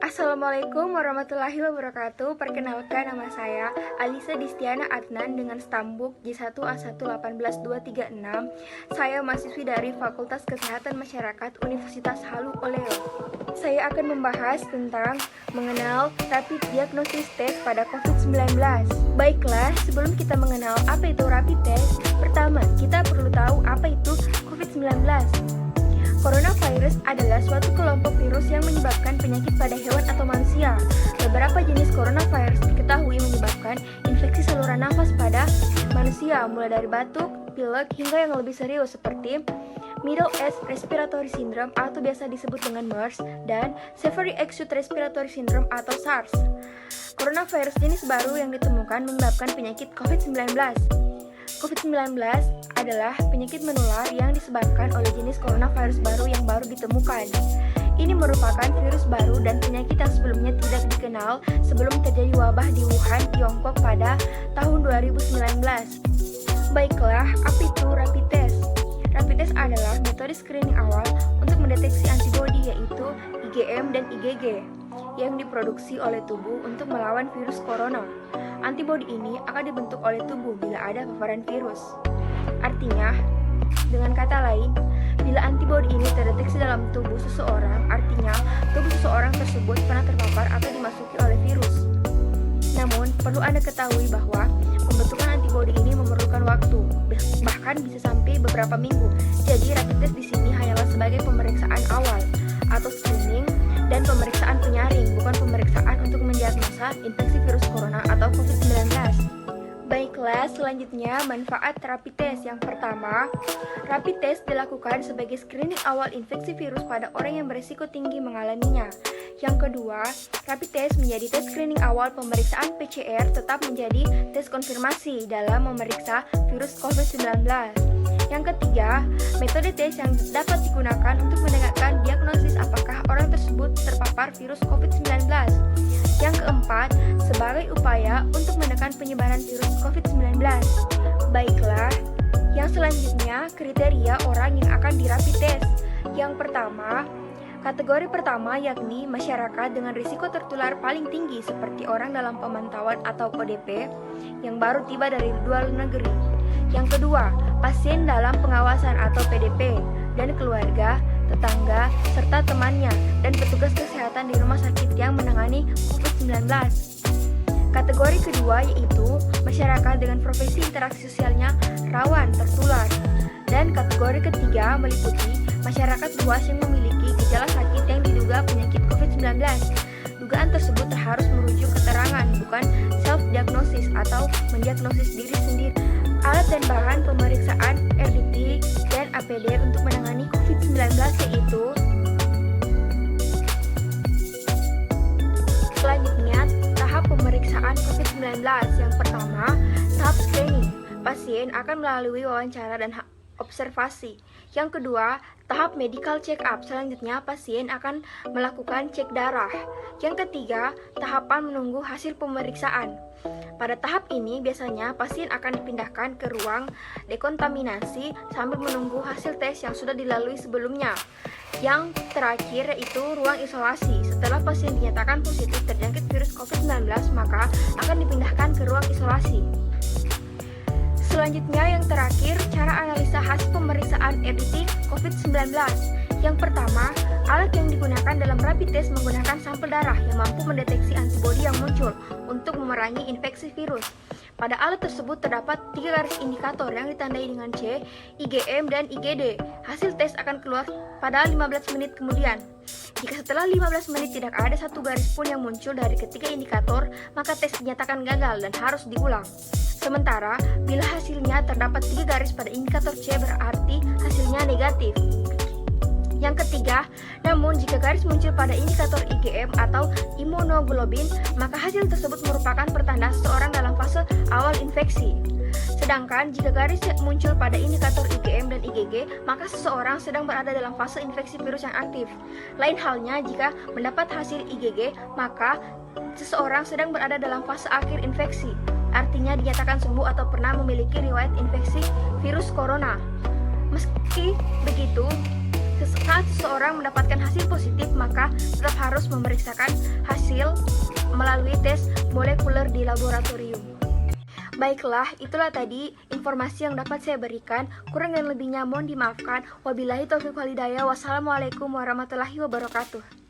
Assalamualaikum warahmatullahi wabarakatuh. Perkenalkan, nama saya Alisa Distiana Adnan dengan stambuk J1A1182236. Saya mahasiswi dari Fakultas Kesehatan Masyarakat Universitas Halu Oleo. Saya akan membahas tentang mengenal rapid diagnosis test pada COVID-19. Baiklah, sebelum kita mengenal apa itu rapid test, pertama kita perlu tahu apa itu COVID-19. Coronavirus adalah suatu kelompok virus yang menyebabkan penyakit pada hewan atau manusia. Beberapa jenis coronavirus diketahui menyebabkan infeksi saluran nafas pada manusia, mulai dari batuk, pilek, hingga yang lebih serius seperti Middle East Respiratory Syndrome atau biasa disebut dengan MERS dan Severe Acute Respiratory Syndrome atau SARS. Coronavirus jenis baru yang ditemukan menyebabkan penyakit COVID-19. COVID-19 adalah penyakit menular yang disebabkan oleh jenis coronavirus baru yang baru ditemukan. Ini merupakan virus baru dan penyakit yang sebelumnya tidak dikenal sebelum terjadi wabah di Wuhan, Tiongkok pada tahun 2019. Baiklah, apa itu rapid test? Rapid test adalah metode screening awal untuk mendeteksi antibodi yaitu IgM dan IgG yang diproduksi oleh tubuh untuk melawan virus corona. Antibodi ini akan dibentuk oleh tubuh bila ada paparan virus. Artinya, dengan kata lain, bila antibodi ini terdeteksi dalam tubuh seseorang, artinya tubuh seseorang tersebut pernah terpapar atau dimasuki oleh virus. Namun, perlu Anda ketahui bahwa pembentukan antibodi ini memerlukan waktu, bahkan bisa sampai beberapa minggu. Jadi, rapid test di sini hanyalah sebagai pemeriksaan awal atau screening dan pemeriksaan penyaring, bukan pemeriksaan untuk mendiagnosa infeksi virus corona atau COVID-19. Baiklah, selanjutnya manfaat rapid test. Yang pertama, rapid test dilakukan sebagai screening awal infeksi virus pada orang yang berisiko tinggi mengalaminya. Yang kedua, rapid test menjadi tes screening awal pemeriksaan PCR tetap menjadi tes konfirmasi dalam memeriksa virus COVID-19. Yang ketiga, metode tes yang dapat digunakan untuk menegakkan diagnosis apakah orang tersebut terpapar virus COVID-19. Yang keempat, sebagai upaya untuk menekan penyebaran virus COVID-19. Baiklah, yang selanjutnya kriteria orang yang akan di rapid test. Yang pertama, kategori pertama yakni masyarakat dengan risiko tertular paling tinggi seperti orang dalam pemantauan atau ODP yang baru tiba dari luar negeri. Yang kedua, pasien dalam pengawasan atau PDP dan keluarga, tetangga, serta temannya dan petugas kesehatan di rumah sakit yang menangani COVID-19. Kategori kedua yaitu masyarakat dengan profesi interaksi sosialnya rawan tertular. Dan kategori ketiga meliputi masyarakat luas yang memiliki gejala sakit yang diduga penyakit COVID-19. Dugaan tersebut harus merujuk keterangan, bukan self-diagnosis atau mendiagnosis diri sendiri. Alat dan bahan pemeriksaan RDT dan APD untuk menangani COVID-19 yaitu selanjutnya tahap pemeriksaan COVID-19. Yang pertama, tahap screening. Pasien akan melalui wawancara dan observasi. Yang kedua, tahap medical check-up. Selanjutnya, pasien akan melakukan cek darah. Yang ketiga, tahapan menunggu hasil pemeriksaan. Pada tahap ini, biasanya pasien akan dipindahkan ke ruang dekontaminasi sambil menunggu hasil tes yang sudah dilalui sebelumnya. Yang terakhir yaitu ruang isolasi. Setelah pasien dinyatakan positif terjangkit virus COVID-19, maka akan dipindahkan ke ruang isolasi. Selanjutnya yang terakhir, cara analisa hasil pemeriksaan RDT COVID-19. Yang pertama, alat yang digunakan dalam rapid test menggunakan sampel darah yang mampu mendeteksi antibodi yang muncul untuk memerangi infeksi virus. Pada alat tersebut terdapat 3 garis indikator yang ditandai dengan C, IgM, dan IgD. Hasil tes akan keluar pada 15 menit kemudian. Jika setelah 15 menit tidak ada satu garis pun yang muncul dari ketiga indikator, maka tes dinyatakan gagal dan harus diulang. Sementara, bila hasilnya terdapat 3 garis pada indikator C berarti hasilnya negatif. Yang ketiga, namun jika garis muncul pada indikator IgM atau imunoglobulin, maka hasil tersebut merupakan pertanda seseorang dalam fase awal infeksi. Sedangkan jika garis muncul pada indikator IgM dan IgG, maka seseorang sedang berada dalam fase infeksi virus yang aktif. Lain halnya jika mendapat hasil IgG, maka seseorang sedang berada dalam fase akhir infeksi. Artinya dinyatakan sembuh atau pernah memiliki riwayat infeksi virus corona. Meski begitu, Saat seseorang mendapatkan hasil positif, maka tetap harus memeriksakan hasil melalui tes molekuler di laboratorium. Baiklah, itulah tadi informasi yang dapat saya berikan. Kurang dan lebihnya mohon dimaafkan. Wabillahi taufiq wal hidayah. Wassalamualaikum warahmatullahi wabarakatuh.